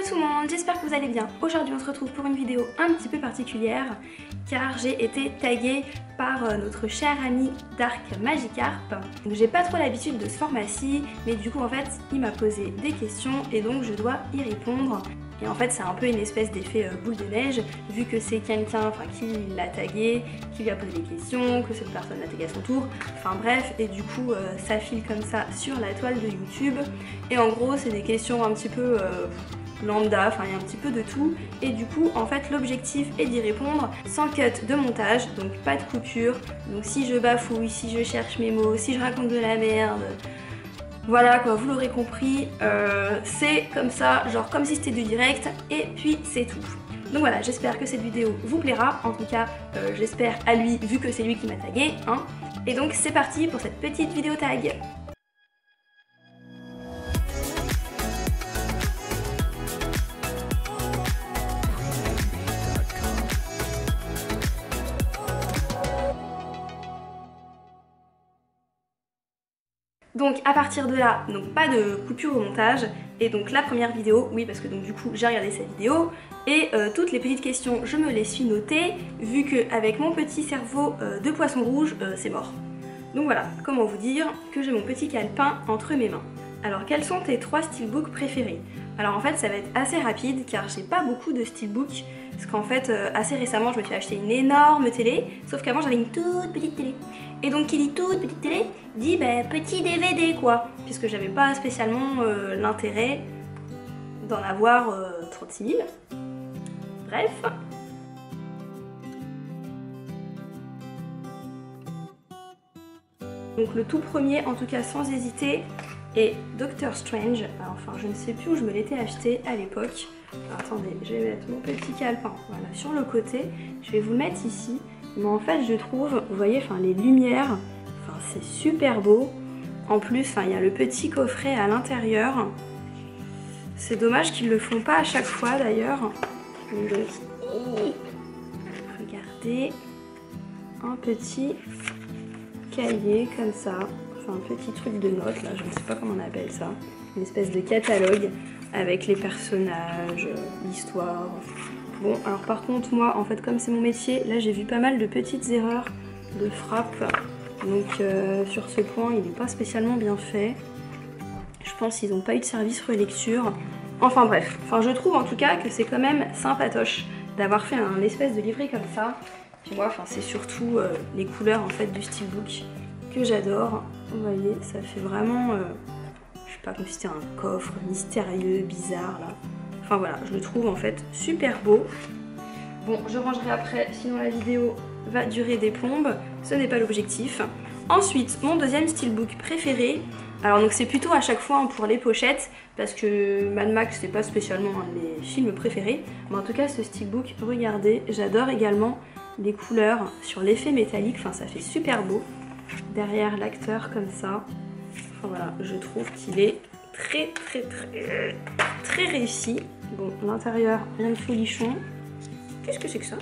tout le monde, j'espère que vous allez bien. Aujourd'hui on se retrouve pour une vidéo un petit peu particulière car j'ai été taguée par notre cher ami Dark Magikarp. J'ai pas trop l'habitude de ce format-ci, mais du coup en fait il m'a posé des questions et donc je dois y répondre. Et en fait c'est un peu une espèce d'effet boule de neige, vu que c'est quelqu'un qui l'a tagué, qui lui a posé des questions, que cette personne l'a tagué à son tour, enfin bref, et du coup ça file comme ça sur la toile de YouTube. Et en gros c'est des questions un petit peu lambda, enfin il y a un petit peu de tout. Et du coup en fait l'objectif est d'y répondre sans cut de montage, donc pas de coupure. Donc si je bafouille, si je cherche mes mots, si je raconte de la merde, voilà quoi, vous l'aurez compris, c'est comme ça, genre comme si c'était du direct, et puis c'est tout. Donc voilà, j'espère que cette vidéo vous plaira, en tout cas j'espère à lui vu que c'est lui qui m'a tagué, hein. Et donc c'est parti pour cette petite vidéo tag. Donc à partir de là, donc pas de coupure au montage, et donc la première vidéo, oui parce que donc du coup j'ai regardé cette vidéo, et toutes les petites questions je me les suis notées, vu qu'avec mon petit cerveau de poisson rouge, c'est mort. Donc voilà, comment vous dire que j'ai mon petit calepin entre mes mains. Alors quels sont tes 3 steelbooks préférés? Alors en fait ça va être assez rapide car j'ai pas beaucoup de steelbooks, parce qu'en fait assez récemment je me suis acheté une énorme télé, sauf qu'avant j'avais une toute petite télé. Et donc qui dit toute petite télé dit petit DVD quoi, puisque j'avais pas spécialement l'intérêt d'en avoir 36 000. Bref. Donc le tout premier, en tout cas sans hésiter, est Doctor Strange. Alors, enfin je ne sais plus où je me l'étais acheté à l'époque. Attendez, je vais mettre mon petit calepin voilà, sur le côté. Je vais vous le mettre ici. Mais en fait je trouve, vous voyez, enfin les lumières, enfin c'est super beau. En plus, enfin il y a le petit coffret à l'intérieur. C'est dommage qu'ils le font pas à chaque fois d'ailleurs. Donc, regardez, un petit cahier comme ça, enfin un petit truc de notes là, je ne sais pas comment on appelle ça, une espèce de catalogue avec les personnages, l'histoire. Bon, alors par contre moi en fait comme c'est mon métier, là j'ai vu pas mal de petites erreurs de frappe, donc sur ce point il n'est pas spécialement bien fait. Je pense qu'ils n'ont pas eu de service relecture. Enfin bref, enfin je trouve en tout cas que c'est quand même sympatoche d'avoir fait un espèce de livret comme ça. Puis moi enfin c'est surtout les couleurs en fait du steelbook que j'adore. Vous voyez, ça fait vraiment, je sais pas, comme si c'était un coffre mystérieux, bizarre là. Enfin voilà, je le trouve en fait super beau. Bon, je rangerai après, sinon la vidéo va durer des plombes. Ce n'est pas l'objectif. Ensuite, mon deuxième steelbook préféré. Alors donc c'est plutôt à chaque fois pour les pochettes, parce que Mad Max c'est pas spécialement un de mes films préférés. Mais en tout cas ce steelbook, regardez, j'adore également les couleurs sur l'effet métallique. Enfin ça fait super beau. Derrière l'acteur comme ça. Enfin voilà, je trouve qu'il est très réussi. Bon, l'intérieur, rien de folichon. Qu'est-ce que c'est que ça?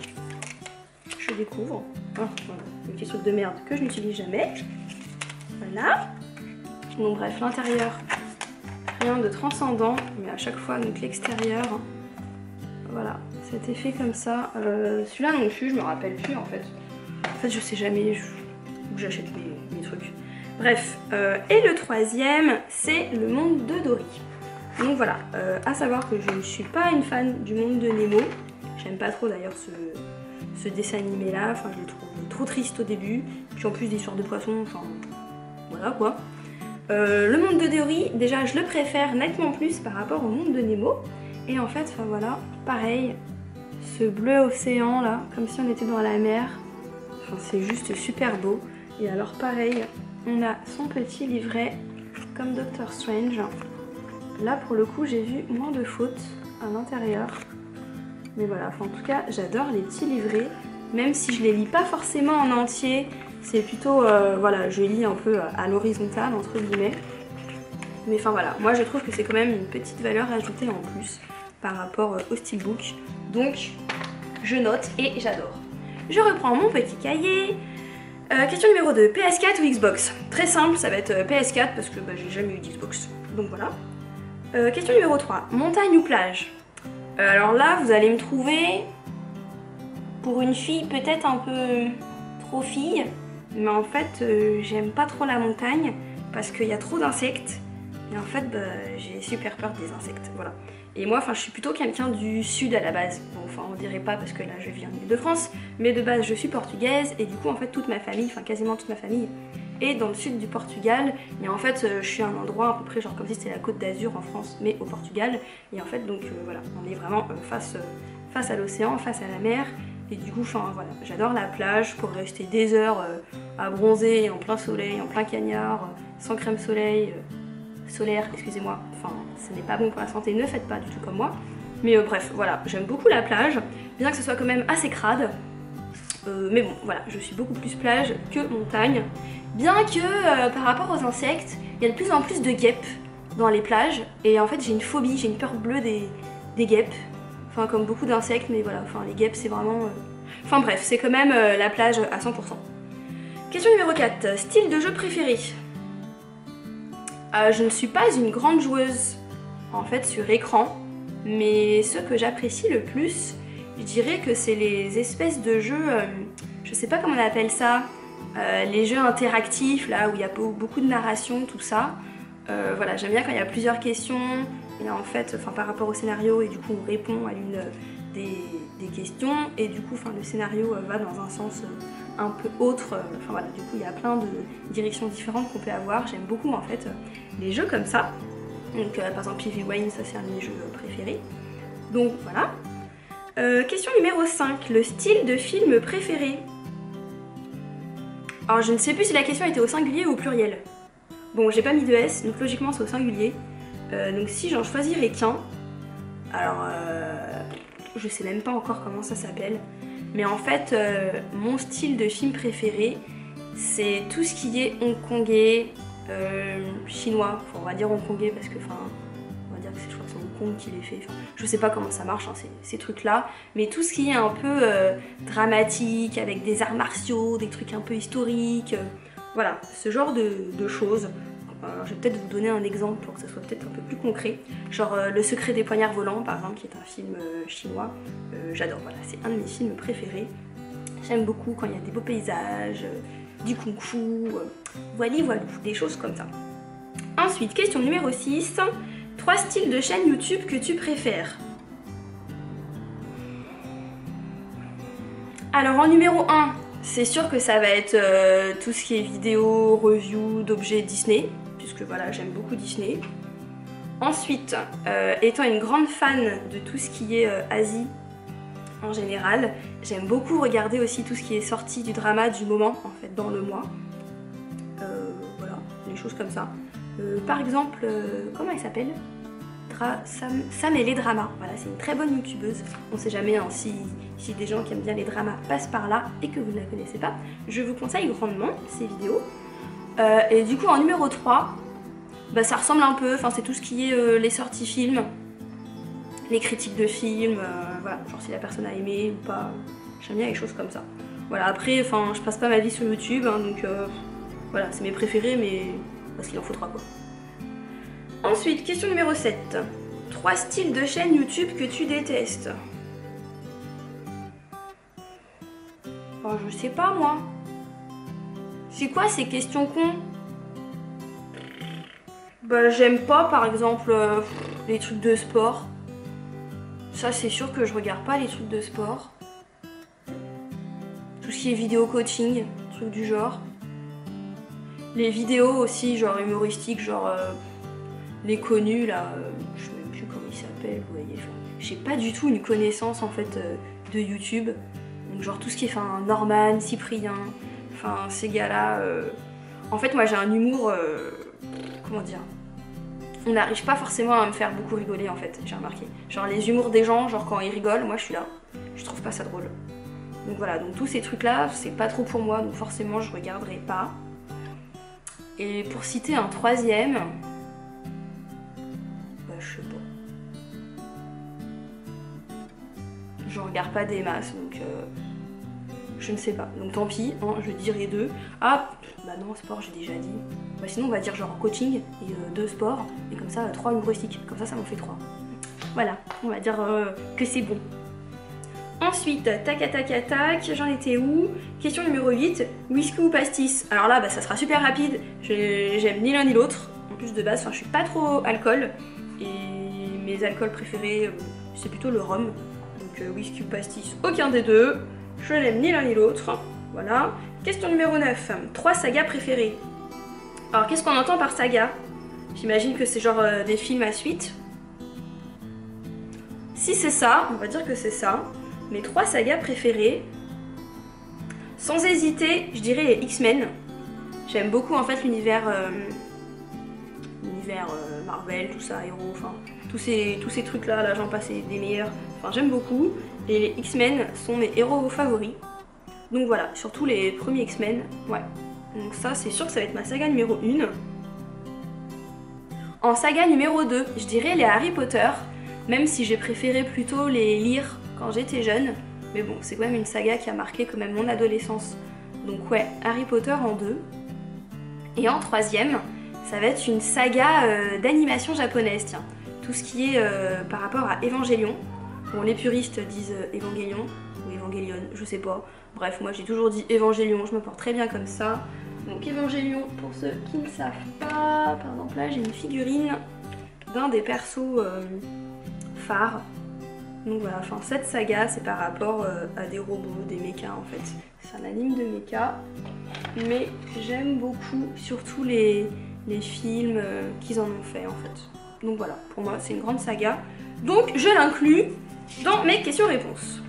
Je découvre. Oh, voilà, un petit truc de merde que je n'utilise jamais. Voilà. Bon bref, l'intérieur, rien de transcendant, mais à chaque fois, donc l'extérieur, voilà, cet effet comme ça. Celui-là non plus, je me rappelle plus en fait. En fait, je sais jamais où j'achète mes trucs. Bref, et le troisième, c'est le monde de Dory. Donc voilà, à savoir que je ne suis pas une fan du monde de Nemo. J'aime pas trop d'ailleurs ce dessin animé là, enfin je le trouve trop triste au début. Puis en plus d'histoire de poissons, enfin voilà quoi. Le monde de Dory, déjà je le préfère nettement plus par rapport au monde de Nemo. Et en fait, enfin voilà, pareil, ce bleu océan là, comme si on était dans la mer. Enfin c'est juste super beau. Et alors pareil, on a son petit livret comme Doctor Strange. Là pour le coup j'ai vu moins de fautes à l'intérieur. Mais voilà, enfin, en tout cas j'adore les petits livrets. Même si je les lis pas forcément en entier. C'est plutôt, voilà, je lis un peu à l'horizontale entre guillemets. Mais enfin voilà, moi je trouve que c'est quand même une petite valeur ajoutée en plus par rapport au steelbook. Donc je note et j'adore. Je reprends mon petit cahier. Question numéro 2, PS4 ou Xbox? Très simple, ça va être PS4 parce que j'ai jamais eu d'Xbox. Donc voilà. Question numéro 3, montagne ou plage? Alors là, vous allez me trouver pour une fille peut-être un peu trop fille, mais en fait, j'aime pas trop la montagne parce qu'il y a trop d'insectes. Et en fait, j'ai super peur des insectes, voilà. Et moi, je suis plutôt quelqu'un du sud à la base. Bon, enfin, on dirait pas parce que là, je vis en Île-de-France, mais de base, je suis portugaise et du coup, en fait, toute ma famille, enfin quasiment toute ma famille, est dans le sud du Portugal. Et en fait, je suis à un endroit à peu près genre comme si c'était la Côte d'Azur en France, mais au Portugal. Et en fait, donc voilà, on est vraiment face à l'océan, face à la mer. Et du coup, enfin voilà, j'adore la plage pour rester des heures à bronzer en plein soleil, en plein cagnard, sans crème solaire, excusez-moi, enfin ce n'est pas bon pour la santé, ne faites pas du tout comme moi. Mais bref, voilà, j'aime beaucoup la plage, bien que ce soit quand même assez crade. Mais bon, voilà, je suis beaucoup plus plage que montagne. Bien que par rapport aux insectes, il y a de plus en plus de guêpes dans les plages. Et en fait, j'ai une phobie, j'ai une peur bleue des guêpes. Enfin, comme beaucoup d'insectes, mais voilà, enfin les guêpes, c'est vraiment... Enfin bref, c'est quand même la plage à 100%. Question numéro 4, style de jeu préféré. Je ne suis pas une grande joueuse, en fait, sur écran. Mais ce que j'apprécie le plus, je dirais que c'est les espèces de jeux, je sais pas comment on appelle ça, les jeux interactifs, là où il y a beaucoup de narration, tout ça. Voilà, j'aime bien quand il y a plusieurs questions, et en fait, par rapport au scénario, et du coup on répond à l'une des questions, et du coup le scénario va dans un sens un peu autre, voilà, du coup il y a plein de directions différentes qu'on peut avoir. J'aime beaucoup en fait les jeux comme ça. Donc par exemple Heavy Rain, ça c'est un de mes jeux préférés. Donc voilà. Question numéro 5, le style de film préféré. Alors je ne sais plus si la question était au singulier ou au pluriel. Bon, j'ai pas mis de S, donc logiquement c'est au singulier. Donc si j'en choisirais qu'un, alors je sais même pas encore comment ça s'appelle, mais en fait mon style de film préféré c'est tout ce qui est hongkongais, chinois, enfin, on va dire hongkongais parce que on va dire que je crois que c'est Hong Kong qui les fait, je sais pas comment ça marche ces trucs là, mais tout ce qui est un peu dramatique avec des arts martiaux, des trucs un peu historiques, voilà, ce genre de choses. Alors, je vais peut-être vous donner un exemple pour que ça soit peut-être un peu plus concret. Genre Le secret des poignards volants par exemple, qui est un film chinois. J'adore, voilà, c'est un de mes films préférés. J'aime beaucoup quand il y a des beaux paysages, du kung-fu, voilà, des choses comme ça. Ensuite, question numéro 6. 3 styles de chaîne YouTube que tu préfères. Alors en numéro 1, c'est sûr que ça va être tout ce qui est vidéo, review d'objets Disney, puisque voilà, j'aime beaucoup Disney. Ensuite, étant une grande fan de tout ce qui est Asie en général, j'aime beaucoup regarder aussi tout ce qui est sorti du drama du moment, en fait, dans le mois. Voilà, des choses comme ça. Par exemple, comment elle s'appelle ? Sam et les dramas. Voilà, c'est une très bonne youtubeuse. On sait jamais hein, si des gens qui aiment bien les dramas passent par là et que vous ne la connaissez pas. Je vous conseille grandement ces vidéos. Et du coup, en numéro 3, ça ressemble un peu, c'est tout ce qui est les sorties films, les critiques de films, voilà, genre si la personne a aimé ou pas. J'aime bien les choses comme ça. Voilà, après, je passe pas ma vie sur YouTube, hein, donc voilà, c'est mes préférés, mais parce qu'il en faudra quoi. Ensuite, question numéro 7. 3 styles de chaîne YouTube que tu détestes. Oh, je sais pas moi. C'est quoi ces questions cons? J'aime pas par exemple les trucs de sport. Ça c'est sûr que je regarde pas les trucs de sport. Tout ce qui est vidéo coaching, trucs du genre. Les vidéos aussi genre humoristiques, genre les connus là, je sais même plus comment ils s'appellent, vous voyez. J'ai pas du tout une connaissance en fait de YouTube. Donc genre tout ce qui est Norman, Cyprien, ces gars-là. En fait moi j'ai un humour, comment dire, on n'arrive pas forcément à me faire beaucoup rigoler en fait, j'ai remarqué. Genre les humours des gens, genre quand ils rigolent, moi je suis là, je trouve pas ça drôle. Donc voilà, donc tous ces trucs là, c'est pas trop pour moi, donc forcément je regarderai pas. Et pour citer un troisième, je sais pas. Je regarde pas des masses, donc je ne sais pas. Donc tant pis, hein, je dirais 2. Ah, non, sport j'ai déjà dit. Sinon on va dire genre coaching et 2 sports, et comme ça 3 humoristiques. Comme ça m'en fait 3. Voilà, on va dire que c'est bon. Ensuite, tac, j'en étais où? Question numéro 8, whisky ou pastis? Alors là, bah, ça sera super rapide, j'aime ni l'un ni l'autre. En plus de base, je suis pas trop alcool. Et mes alcools préférés, c'est plutôt le rhum. Donc whisky ou pastis, aucun des deux. Je n'aime ni l'un ni l'autre. Voilà. Question numéro 9, 3 sagas préférées. Alors qu'est-ce qu'on entend par saga? J'imagine que c'est genre des films à suite. Si c'est ça, on va dire que c'est ça. Mes 3 sagas préférées, sans hésiter, je dirais les X-Men. J'aime beaucoup en fait l'univers Marvel, tout ça, héros, enfin tous ces trucs là j'en passe des meilleurs. Enfin j'aime beaucoup et les X-Men sont mes héros favoris. Donc voilà, surtout les premiers X-Men, ouais. Donc ça c'est sûr que ça va être ma saga numéro 1. En saga numéro 2, je dirais les Harry Potter, même si j'ai préféré plutôt les lire quand j'étais jeune, mais bon, c'est quand même une saga qui a marqué quand même mon adolescence. Donc ouais, Harry Potter en 2. Et en 3e, ça va être une saga d'animation japonaise, tiens. Tout ce qui est par rapport à Evangelion. Bon, les puristes disent Evangelion ou Evangelion, je sais pas. Bref, moi j'ai toujours dit Evangelion, je me porte très bien comme ça. Donc Evangelion, pour ceux qui ne savent pas, par exemple là j'ai une figurine d'un des persos phares. Donc voilà, enfin cette saga c'est par rapport à des robots, des mechas en fait. C'est un anime de mecha, mais j'aime beaucoup surtout les films qu'ils en ont fait en fait. Donc voilà, pour moi c'est une grande saga. Donc je l'inclus dans mes questions-réponses.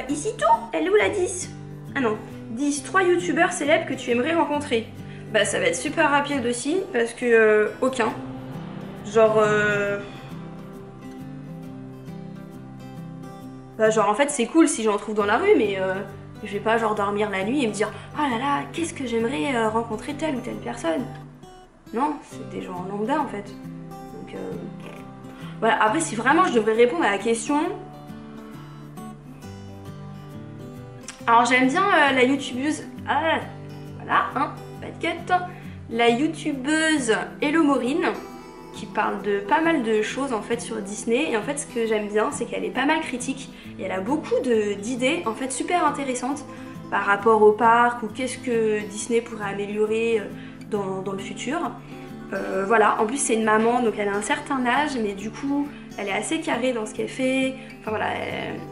Ici tout? Elle est où la 10? Ah non, 10, 3 youtubeurs célèbres que tu aimerais rencontrer. Bah ça va être super rapide aussi parce que aucun. Genre bah genre en fait c'est cool si j'en trouve dans la rue mais je vais pas genre dormir la nuit et me dire oh là là qu'est-ce que j'aimerais rencontrer telle ou telle personne. Non, c'est des gens lambda en fait. Donc voilà, après si vraiment je devrais répondre à la question. Alors j'aime bien la youtubeuse, voilà, hein, pas de cut, la youtubeuse Hello Maureen, qui parle de pas mal de choses en fait sur Disney. Et en fait ce que j'aime bien c'est qu'elle est pas mal critique et elle a beaucoup d'idées en fait super intéressantes par rapport au parc ou qu'est-ce que Disney pourrait améliorer dans le futur. Voilà, en plus c'est une maman donc elle a un certain âge mais du coup elle est assez carrée dans ce qu'elle fait. Enfin voilà,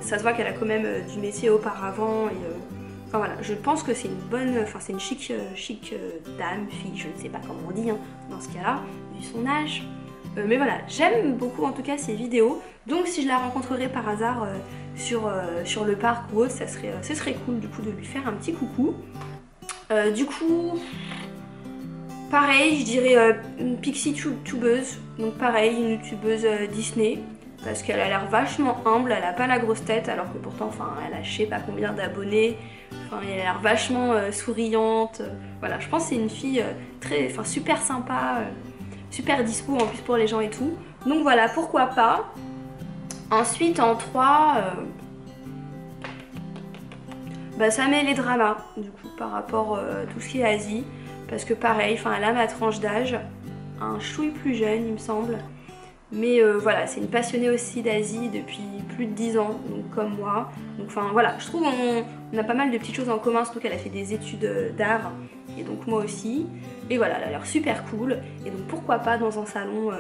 ça se voit qu'elle a quand même du métier auparavant et enfin voilà, je pense que c'est une bonne, enfin c'est une chic dame, fille, je ne sais pas comment on dit hein, dans ce cas-là, vu son âge. Mais voilà, j'aime beaucoup en tout cas ses vidéos, donc si je la rencontrerais par hasard sur le parc ou autre, ce serait cool du coup de lui faire un petit coucou. Du coup, pareil, je dirais une pixie tubeuse, donc pareil, une youtubeuse Disney, parce qu'elle a l'air vachement humble, elle a pas la grosse tête, alors que pourtant, enfin, elle a je sais pas combien d'abonnés, enfin, elle a l'air vachement souriante, voilà, je pense que c'est une fille super sympa, super dispo en plus pour les gens et tout, donc voilà, pourquoi pas. Ensuite, en 3, bah, ça met les dramas, du coup, par rapport à tout ce qui est Asie. Parce que pareil, elle a ma tranche d'âge, un chouille plus jeune il me semble. Mais voilà, c'est une passionnée aussi d'Asie depuis plus de 10 ans, donc comme moi. Donc enfin voilà, je trouve on a pas mal de petites choses en commun, surtout qu'elle a fait des études d'art, et donc moi aussi. Et voilà, elle a l'air super cool, et donc pourquoi pas dans un salon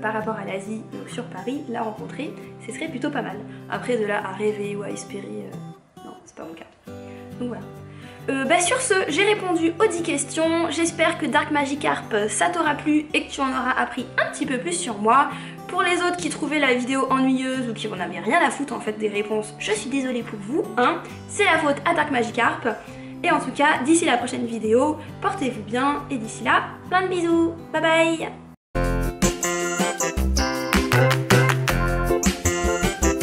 par rapport à l'Asie, donc sur Paris, la rencontrer, ce serait plutôt pas mal. Après de là à rêver ou à espérer, non, c'est pas mon cas. Donc voilà. Sur ce, j'ai répondu aux 10 questions. J'espère que Dark Magikarp ça t'aura plu et que tu en auras appris un petit peu plus sur moi. Pour les autres qui trouvaient la vidéo ennuyeuse ou qui en avaient rien à foutre en fait des réponses, je suis désolée pour vous, hein. C'est la faute à Dark Magikarp. Et en tout cas, d'ici la prochaine vidéo, portez-vous bien et d'ici là, plein de bisous. Bye bye.